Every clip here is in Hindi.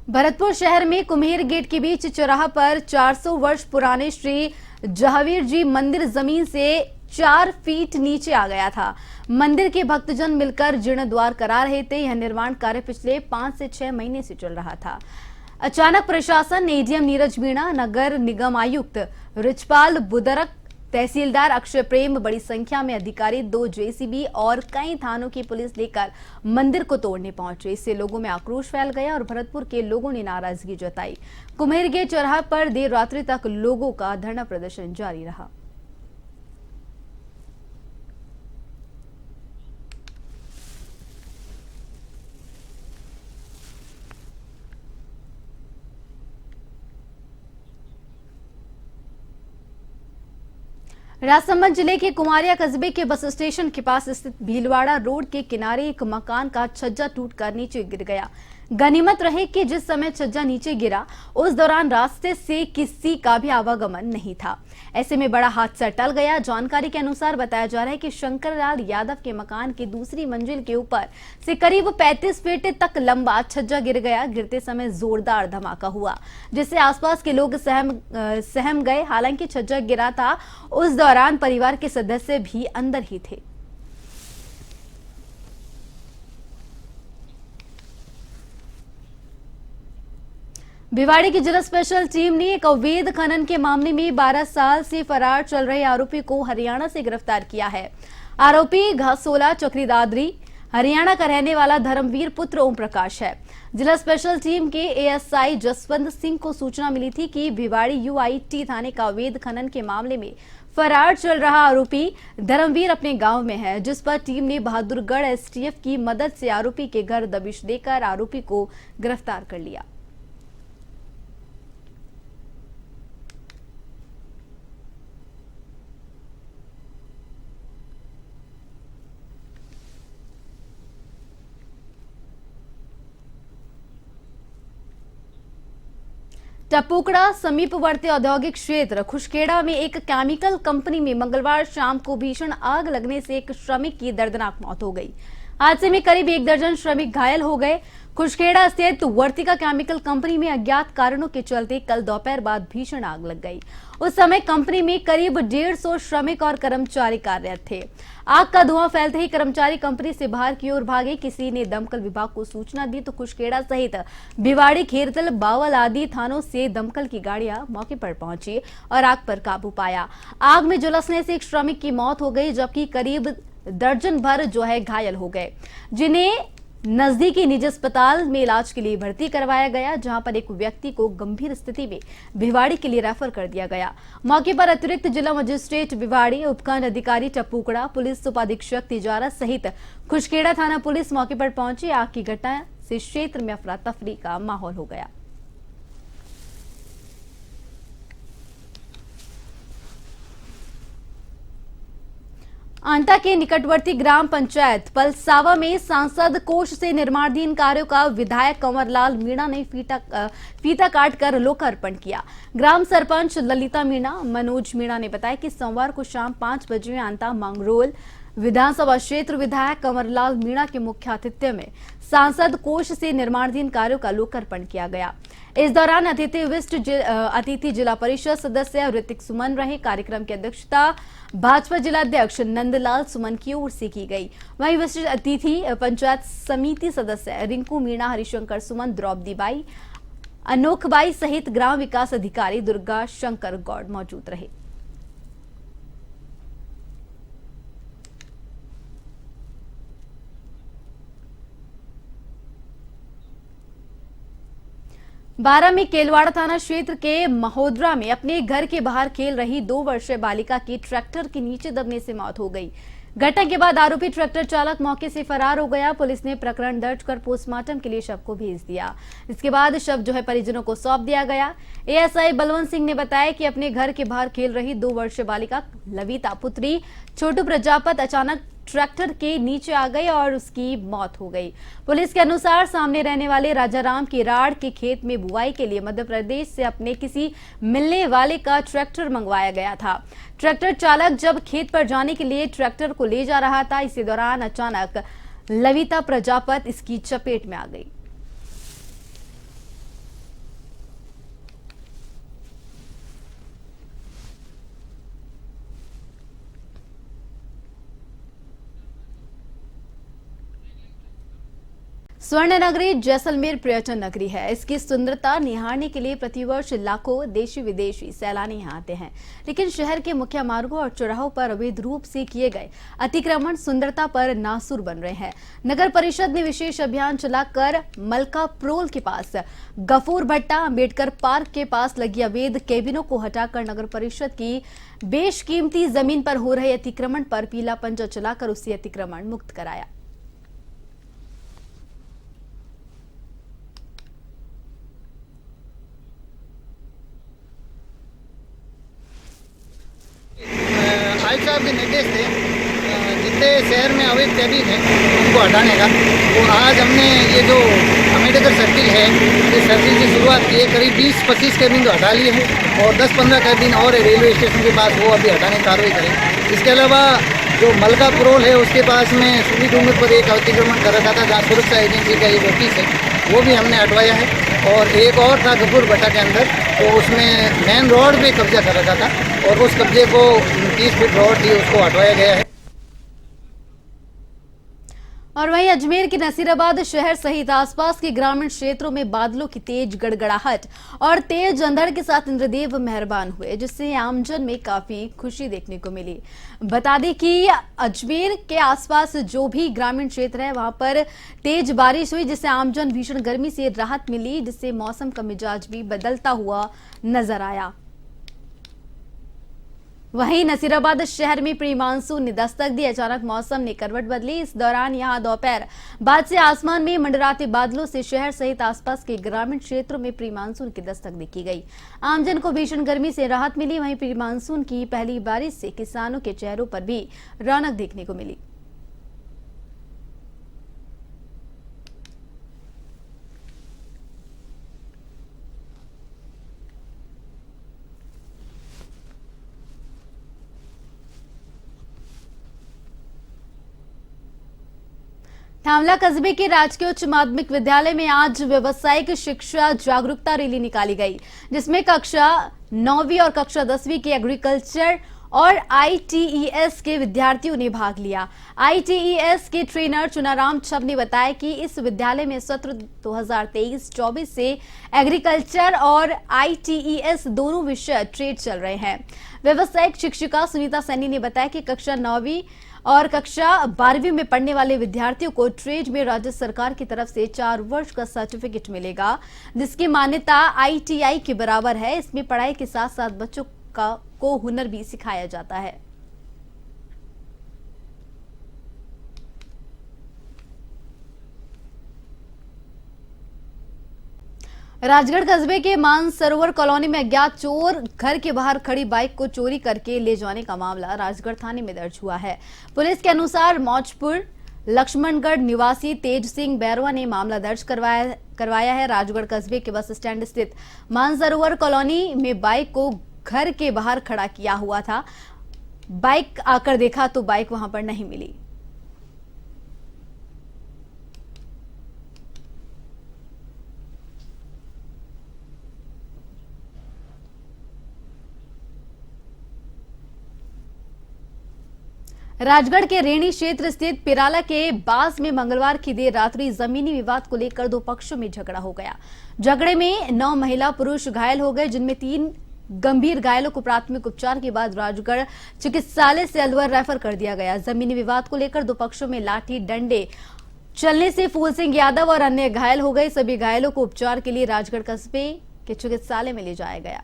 भरतपुर शहर में कुम्हेर गेट के बीच चौराहा पर 400 वर्ष पुराने श्री जहावीर जी मंदिर जमीन से 4 फीट नीचे आ गया था। मंदिर के भक्तजन मिलकर जीर्णोद्धार करा रहे थे। यह निर्माण कार्य पिछले 5 से 6 महीने से चल रहा था। अचानक प्रशासन, एडीएम नीरज मीणा, नगर निगम आयुक्त रिचपाल बुदरक, तहसीलदार अक्षय प्रेम, बड़ी संख्या में अधिकारी, 2 जेसीबी और कई थानों की पुलिस लेकर मंदिर को तोड़ने पहुंचे। इससे लोगों में आक्रोश फैल गया और भरतपुर के लोगों ने नाराजगी जताई। कुम्हेर गेट चौराहा पर देर रात्रि तक लोगों का धरना प्रदर्शन जारी रहा। राजसमंद जिले के कुमारिया कस्बे के बस स्टेशन के पास स्थित भीलवाड़ा रोड के किनारे एक मकान का छज्जा टूटकर नीचे गिर गया। गनीमत रहे कि जिस समय छज्जा नीचे गिरा उस दौरान रास्ते से किसी का भी आवागमन नहीं था। ऐसे में बड़ा हादसा टल गया। जानकारी के अनुसार बताया जा रहा है कि शंकरलाल यादव के मकान की दूसरी मंजिल के ऊपर से करीब 35 फीट तक लंबा छज्जा गिर गया। गिरते समय जोरदार धमाका हुआ, जिससे आसपास के लोग सहम गए। हालांकि छज्जा गिरा था, उस दौरान परिवार के सदस्य भी अंदर ही थे। भिवाड़ी की जिला स्पेशल टीम ने एक अवैध खनन के मामले में 12 साल से फरार चल रहे आरोपी को हरियाणा से गिरफ्तार किया है। आरोपी घासोला चक्री दादरी हरियाणा का रहने वाला धर्मवीर पुत्र ओम प्रकाश है। जिला स्पेशल टीम के एएसआई जसवंत सिंह को सूचना मिली थी कि भिवाड़ी यूआईटी थाने का अवैध खनन के मामले में फरार चल रहा आरोपी धर्मवीर अपने गांव में है, जिस पर टीम ने बहादुरगढ़ एसटीएफ की मदद से आरोपी के घर दबिश देकर आरोपी को गिरफ्तार कर लिया। टपुकड़ा समीपवर्ती औद्योगिक क्षेत्र खुशखेड़ा में एक केमिकल कंपनी में मंगलवार शाम को भीषण आग लगने से एक श्रमिक की दर्दनाक मौत हो गई। हादसे में करीब 1 दर्जन श्रमिक घायल हो गए। खुशखेड़ा स्थित वर्तिका केमिकल कंपनी में अज्ञात कारणों के चलते कल दोपहर बाद भीषण आग लग गई। उस समय कंपनी में करीब 150 श्रमिक और कर्मचारी कार्यरत थे। आग का धुआं फैलते ही कर्मचारी कंपनी से बाहर की ओर भागे। किसी ने दमकल विभाग को सूचना दी तो खुशखेड़ा सहित भिवाड़ी, खेरतल, बावल आदि थानों से दमकल की गाड़ियां मौके पर पहुंची और आग पर काबू पाया। आग में झुलसने से एक श्रमिक की मौत हो गई, जबकि करीब दर्जन भर घायल हो गए, जिन्हें नजदीकी निजी अस्पताल में इलाज के लिए भर्ती करवाया गया, जहां पर एक व्यक्ति को गंभीर स्थिति में भिवाड़ी के लिए रेफर कर दिया गया। मौके पर अतिरिक्त जिला मजिस्ट्रेट भिवाड़ी, उपखंड अधिकारी टपुकड़ा, पुलिस उपाधीक्षक तिजारा सहित खुशखेड़ा थाना पुलिस मौके पर पहुंची। आग की घटना से क्षेत्र में अफरा तफरी का माहौल हो गया। आंटा के निकटवर्ती ग्राम पंचायत पलसावा में सांसद कोष से निर्माणाधीन कार्यों का विधायक कंवरलाल मीणा ने फीता काटकर लोकार्पण किया। ग्राम सरपंच ललिता मीणा, मनोज मीणा ने बताया कि सोमवार को शाम 5 बजे आंटा मंगरोल विधानसभा क्षेत्र विधायक कंवरलाल मीणा के मुख्य आतिथ्य में सांसद कोष से निर्माणाधीन कार्यों का लोकार्पण किया गया। इस दौरान अतिथि जिला परिषद सदस्य ऋतिक सुमन रहे। कार्यक्रम की अध्यक्षता भाजपा जिलाध्यक्ष नंदलाल सुमन की ओर से की गई। वहीं विशिष्ट अतिथि पंचायत समिति सदस्य रिंकू मीणा, हरिशंकर सुमन, द्रौपदी बाई, अनोख बाई सहित ग्राम विकास अधिकारी दुर्गा शंकर गौड़ मौजूद रहे। बारां में केलवाड़ा थाना क्षेत्र के महोदरा में अपने घर के बाहर खेल रही 2 वर्षीय बालिका की ट्रैक्टर के नीचे दबने से मौत हो गई। घटना के बाद आरोपी ट्रैक्टर चालक मौके से फरार हो गया। पुलिस ने प्रकरण दर्ज कर पोस्टमार्टम के लिए शव को भेज दिया। इसके बाद शव परिजनों को सौंप दिया गया। एएसआई बलवंत सिंह ने बताया कि अपने घर के बाहर खेल रही 2 वर्षीय बालिका लविता पुत्री छोटू प्रजापत अचानक ट्रैक्टर के नीचे आ गई और उसकी मौत हो गई। पुलिस के अनुसार सामने रहने वाले राजाराम की राड़ के खेत में बुआई के लिए मध्य प्रदेश से अपने किसी मिलने वाले का ट्रैक्टर मंगवाया गया था। ट्रैक्टर चालक जब खेत पर जाने के लिए ट्रैक्टर को ले जा रहा था, इसी दौरान अचानक लविता प्रजापत इसकी चपेट में आ गई। स्वर्ण नगरी जैसलमेर पर्यटन नगरी है। इसकी सुंदरता निहारने के लिए प्रतिवर्ष लाखों देशी विदेशी सैलानी यहाँ आते हैं, लेकिन शहर के मुख्य मार्गों और चौराहों पर अवैध रूप से किए गए अतिक्रमण सुंदरता पर नासुर बन रहे हैं। नगर परिषद ने विशेष अभियान चलाकर मलकाप्रोल के पास गफूर भट्टा अम्बेडकर पार्क के पास लगी अवैध केबिनों को हटाकर नगर परिषद की बेशकीमती जमीन पर हो रहे अतिक्रमण पर पीला पंजा चलाकर उसे अतिक्रमण मुक्त कराया। आयुक्त साहब के निर्देश थे जितने शहर में अवैध कैबिन है उनको हटाने का। तो आज हमने ये जो अम्बेडकर सर्किल है, इस सर्किल की शुरुआत की है। करीब 20-25 कैबिन तो हटा लिए हैं और 10-15 कैबिन और है रेलवे स्टेशन के पास, वो अभी हटाने की कार्रवाई करें। इसके अलावा जो मलकाप्रोल है उसके पास में सूली डूंगर पर एक अतिक्रमण कर रखा था, जहाँ सुरक्षा एजेंसी का एक ऑफिस है, वो भी हमने हटवाया है। और एक और था गफूर भट्टा के अंदर, तो उसमें मेन रोड पे कब्जा कर रखा था और उस कब्जे को 30 फीट रोड थी उसको हटवाया गया है। और वहीं अजमेर के नसीराबाद शहर सहित आसपास के ग्रामीण क्षेत्रों में बादलों की तेज गड़गड़ाहट और तेज अंधड़ के साथ इंद्रदेव मेहरबान हुए, जिससे आमजन में काफी खुशी देखने को मिली। बता दें कि अजमेर के आसपास जो भी ग्रामीण क्षेत्र है वहां पर तेज बारिश हुई, जिससे आमजन भीषण गर्मी से राहत मिली, जिससे मौसम का मिजाज भी बदलता हुआ नजर आया। वहीं नसीराबाद शहर में प्री मानसून ने दस्तक दी। अचानक मौसम ने करवट बदली। इस दौरान यहां दोपहर बाद से आसमान में मंडराते बादलों से शहर सहित आसपास के ग्रामीण क्षेत्रों में प्री मानसून की दस्तक देखी गई। आमजन को भीषण गर्मी से राहत मिली। वहीं प्री मानसून की पहली बारिश से किसानों के चेहरों पर भी रौनक देखने को मिली। थामला कस्बे के राजकीय उच्च माध्यमिक विद्यालय में आज व्यावसायिक शिक्षा जागरूकता रैली निकाली गई, जिसमें कक्षा 9वीं और कक्षा 10वीं के एग्रीकल्चर और ITES के विद्यार्थियों ने भाग लिया। ITES के ट्रेनर चुनाराम छब ने बताया कि इस विद्यालय में सत्र 2023-24 से एग्रीकल्चर और ITES दोनों विषय ट्रेड चल रहे हैं। व्यावसायिक शिक्षिका सुनीता सैनी ने बताया कि कक्षा 9वीं और कक्षा 12वीं में पढ़ने वाले विद्यार्थियों को ट्रेड में राज्य सरकार की तरफ से 4 वर्ष का सर्टिफिकेट मिलेगा, जिसकी मान्यता ITI के बराबर है। इसमें पढ़ाई के साथ साथ बच्चों को हुनर भी सिखाया जाता है। राजगढ़ कस्बे के मानसरोवर कॉलोनी में अज्ञात चोर घर के बाहर खड़ी बाइक को चोरी करके ले जाने का मामला राजगढ़ थाने में दर्ज हुआ है। पुलिस के अनुसार मौजपुर लक्ष्मणगढ़ निवासी तेज सिंह बैरवा ने मामला दर्ज करवाया है। राजगढ़ कस्बे के बस स्टैंड स्थित मानसरोवर कॉलोनी में बाइक को घर के बाहर खड़ा किया हुआ था। बाइक आकर देखा तो बाइक वहां पर नहीं मिली। राजगढ़ के रेणी क्षेत्र स्थित पिराला के बास में मंगलवार की देर रात्रि जमीनी विवाद को लेकर दो पक्षों में झगड़ा हो गया। झगड़े में 9 महिला पुरुष घायल हो गए, जिनमें 3 गंभीर घायलों को प्राथमिक उपचार के बाद राजगढ़ चिकित्सालय से अलवर रेफर कर दिया गया। जमीनी विवाद को लेकर दो पक्षों में लाठी डंडे चलने से फूल सिंह यादव और अन्य घायल हो गए। सभी घायलों को उपचार के लिए राजगढ़ कस्बे के चिकित्सालय में ले जाया गया।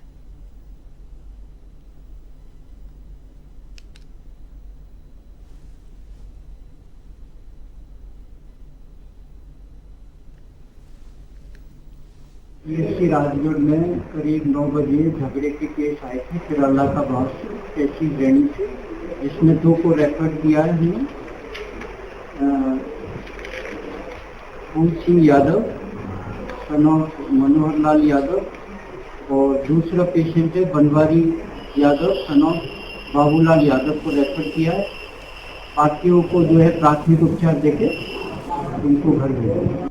पीएससी राजगढ़ में करीब 9 बजे झगड़े के केस आए थे पिराला का बास तहसील रेणी से। इसमें 2 को रेफर किया है हमने, फूल सिंह यादव सन ऑफ मनोहर लाल यादव और दूसरा पेशेंट है बनवारी यादव सन ऑफ बाबूलाल यादव को रेफर किया है। बाकियों को जो है प्राथमिक उपचार देके उनको घर भेजा।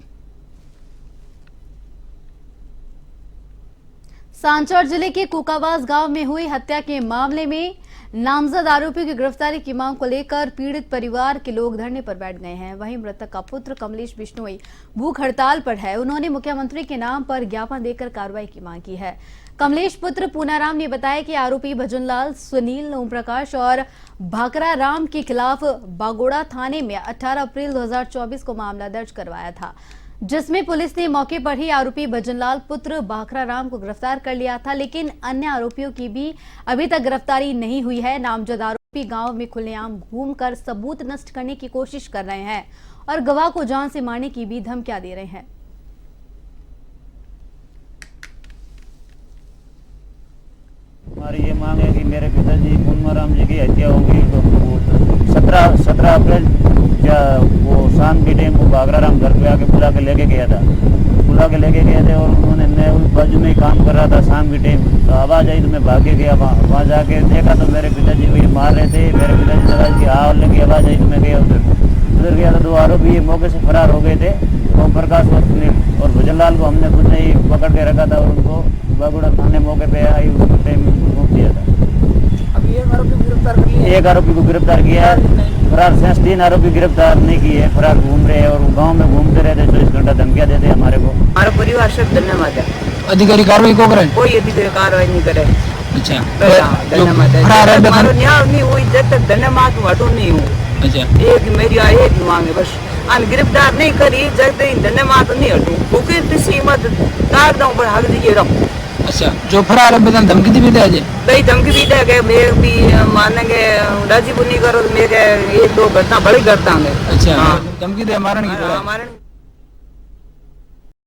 सांचौर जिले के कुकावास गांव में हुई हत्या के मामले में नामजद आरोपियों की गिरफ्तारी की मांग को लेकर पीड़ित परिवार के लोग धरने पर बैठ गए हैं। वहीं मृतक का पुत्र कमलेश बिश्नोई भूख हड़ताल पर है। उन्होंने मुख्यमंत्री के नाम पर ज्ञापन देकर कार्रवाई की मांग की है। कमलेश पुत्र पूनाराम ने बताया कि आरोपी भजनलाल, सुनील, ओम प्रकाश और भाकरा राम के खिलाफ बागोड़ा थाने में 18 अप्रैल 2024 को मामला दर्ज करवाया था, जिसमें पुलिस ने मौके पर ही आरोपी भजनलाल पुत्र भाकरा राम को गिरफ्तार कर लिया था, लेकिन अन्य आरोपियों की भी अभी तक गिरफ्तारी नहीं हुई है। नामजद आरोपी गांव में खुलेआम घूमकर सबूत नष्ट करने की कोशिश कर रहे हैं और गवाह को जान से मारने की भी धमकियां दे रहे हैं। हमारी ये मांग है कि मेरे पिताजी पूनाराम जी की हत्या होगी तो 17 अप्रैल वो शाम के टाइम को भाकरा राम घर पे आके बुला के लेके गए थे और उन्होंने मैं उस बाजू में काम कर रहा था शाम के टाइम, तो आवाज़ आई तो मैं भाग के गया। वहाँ जाके देखा तो मेरे पिताजी को ये मार रहे थे। मेरे पिताजी जगह की आवाज़ लगी, आवाज़ आई तो मैं गया उधर गया था। 2 आरोपी मौके से फरार हो गए थे। ओम प्रकाश और सुनील और भजनलाल को हमने कुछ नहीं पकड़ के रखा था और उनको बागोड़ा थाने मौके पे आई उस टाइम सौंप दिया था। अभी एक आरोपी को गिरफ्तार कर लिया, एक आरोपी को गिरफ्तार किया है, फरार शेष 3 आरोपी गिरफ्तार नहीं किए, फरार घूम रहे हैं और गांव में घूमते रहते, 24 घंटा धमकियां देते हमारे को। हमारा परिवार सब धन्यवाद है। अधिकारी कार्रवाई को करे, कोई अधिकारी कार्रवाई नहीं करे। अच्छा धन्यवाद है। फरार है हमारा न्याय नहीं हुई जब तक धन्यवाद हटो नहीं हूँ। अच्छा एक मेरी एक मांग है बस, हम गिरफ्तार नहीं करी जब तक धन्यवाद नहीं हटू भूखे किसी मत काट दो पर हक दीजिए रखो। अच्छा जो फरार है बदन धमकी दी भी दे कई धमकी भी दे गए, मैं भी मानेंगे राजीपुर नहीं करो तो मेरे 1-2 घटना बड़ी करता हूँ। अच्छा धमकी दे मारने की हमारे